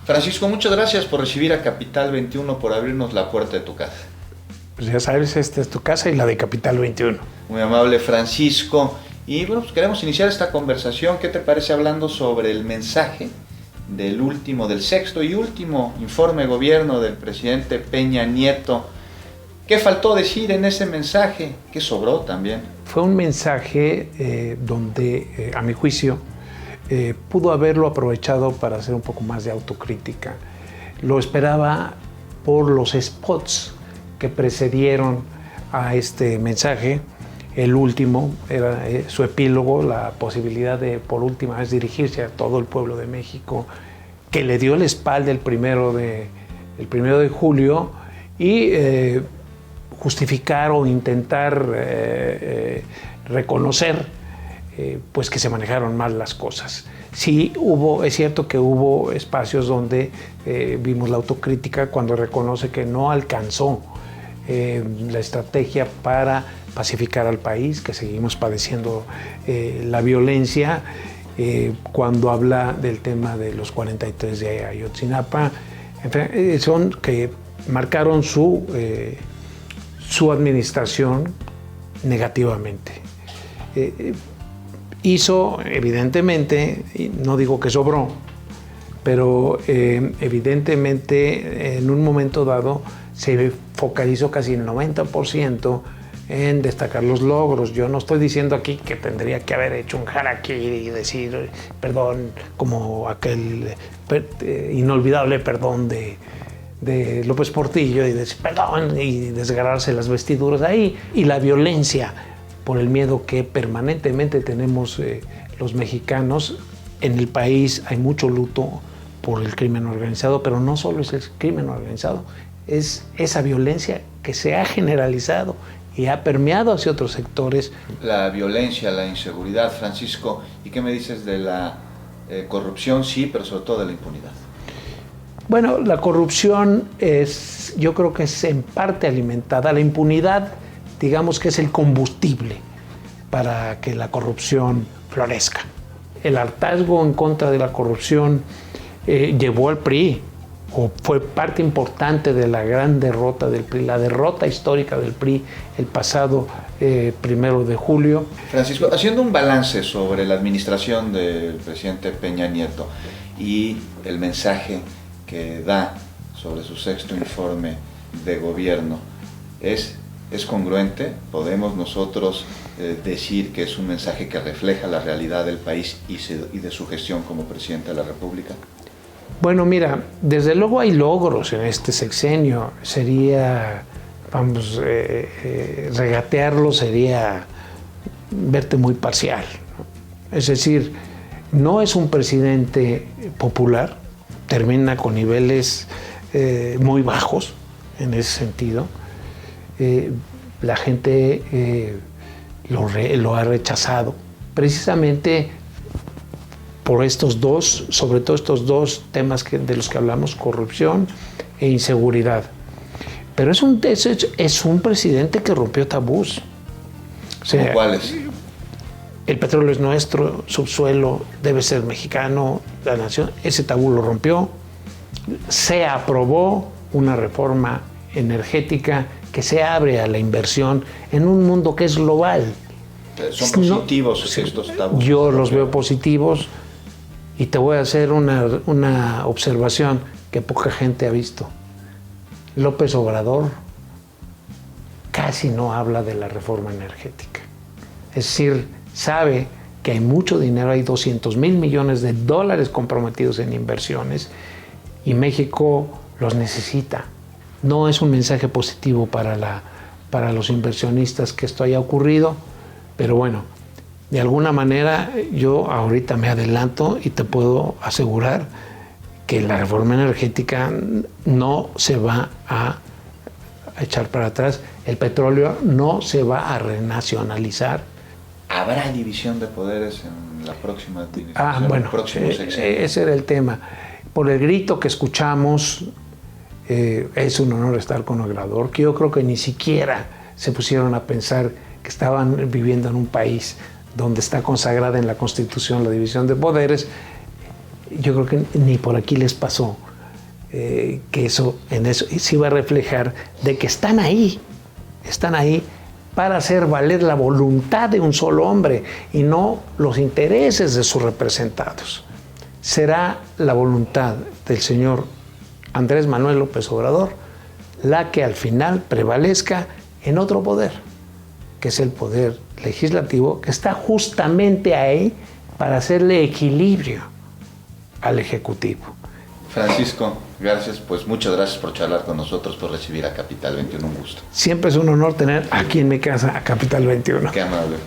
Francisco, muchas gracias por recibir a Capital 21, por abrirnos la puerta de tu casa. Pues ya sabes, esta es tu casa y la de Capital 21. Muy amable, Francisco. Y bueno, pues queremos iniciar esta conversación. ¿Qué te parece hablando sobre el mensaje del sexto y último informe de gobierno del presidente Peña Nieto? ¿Qué faltó decir en ese mensaje? ¿Qué sobró también? Fue un mensaje donde, a mi juicio, pudo haberlo aprovechado para hacer un poco más de autocrítica. Lo esperaba por los spots que precedieron a este mensaje. El último era su epílogo, la posibilidad de por última vez dirigirse a todo el pueblo de México, que le dio la espalda el primero de julio y justificar o intentar reconocer pues que se manejaron mal las cosas. Sí es cierto que hubo espacios donde vimos la autocrítica cuando reconoce que no alcanzó la estrategia para pacificar al país, que seguimos padeciendo la violencia, cuando habla del tema de los 43 de Ayotzinapa, en fin, son que marcaron su administración negativamente. Hizo, evidentemente, no digo que sobró, pero evidentemente en un momento dado se focalizó casi el 90% en destacar los logros. Yo no estoy diciendo aquí que tendría que haber hecho un harakiri y decir perdón, como aquel inolvidable perdón de López Portillo, y decir perdón y desgarrarse las vestiduras ahí, y la violencia por el miedo que permanentemente tenemos los mexicanos. En el país hay mucho luto por el crimen organizado, pero no solo es el crimen organizado, es esa violencia que se ha generalizado y ha permeado hacia otros sectores. La violencia, la inseguridad, Francisco, ¿y qué me dices de la corrupción? Sí, pero sobre todo de la impunidad. Bueno, la corrupción yo creo que es en parte alimentada. La impunidad, digamos que es el combustible para que la corrupción florezca. El hartazgo en contra de la corrupción llevó al PRI, o fue parte importante de la gran derrota del PRI, la derrota histórica del PRI el pasado 1 de julio. Francisco, haciendo un balance sobre la administración del presidente Peña Nieto y el mensaje que da sobre su sexto informe de gobierno, ¿es congruente? ¿Podemos nosotros decir que es un mensaje que refleja la realidad del país y de su gestión como presidente de la República? Bueno, mira, desde luego hay logros en este sexenio. Sería, regatearlo sería verte muy parcial, ¿no? Es decir, no es un presidente popular, termina con niveles muy bajos en ese sentido. La gente lo ha rechazado, precisamente por sobre todo estos dos temas de los que hablamos, corrupción e inseguridad. Pero es un presidente que rompió tabús. O sea, ¿cuáles? El petróleo es nuestro, subsuelo debe ser mexicano, la nación, ese tabú lo rompió. Se aprobó una reforma energética que se abre a la inversión en un mundo que es global. ¿Son positivos estos tabús? Yo los veo positivos. Y te voy a hacer una observación que poca gente ha visto. López Obrador casi no habla de la reforma energética. Es decir, sabe que hay mucho dinero, hay 200,000 millones de dólares comprometidos en inversiones y México los necesita. No es un mensaje positivo para los inversionistas que esto haya ocurrido, pero bueno, de alguna manera yo ahorita me adelanto y te puedo asegurar que la reforma energética no se va a echar para atrás. El petróleo no se va a renacionalizar. ¿Habrá división de poderes en la próxima administración? Bueno, ese era el tema. Por el grito que escuchamos, es un honor estar con Obrador, que yo creo que ni siquiera se pusieron a pensar que estaban viviendo en un país donde está consagrada en la Constitución la división de poderes. Yo creo que ni por aquí les pasó que eso sí va a reflejar de que están ahí para hacer valer la voluntad de un solo hombre y no los intereses de sus representados. Será la voluntad del señor Andrés Manuel López Obrador la que al final prevalezca en otro poder, que es el poder legislativo, que está justamente ahí para hacerle equilibrio al Ejecutivo. Francisco, gracias, pues muchas gracias por charlar con nosotros, por recibir a Capital 21, un gusto. Siempre es un honor tener aquí en mi casa a Capital 21. Qué amable.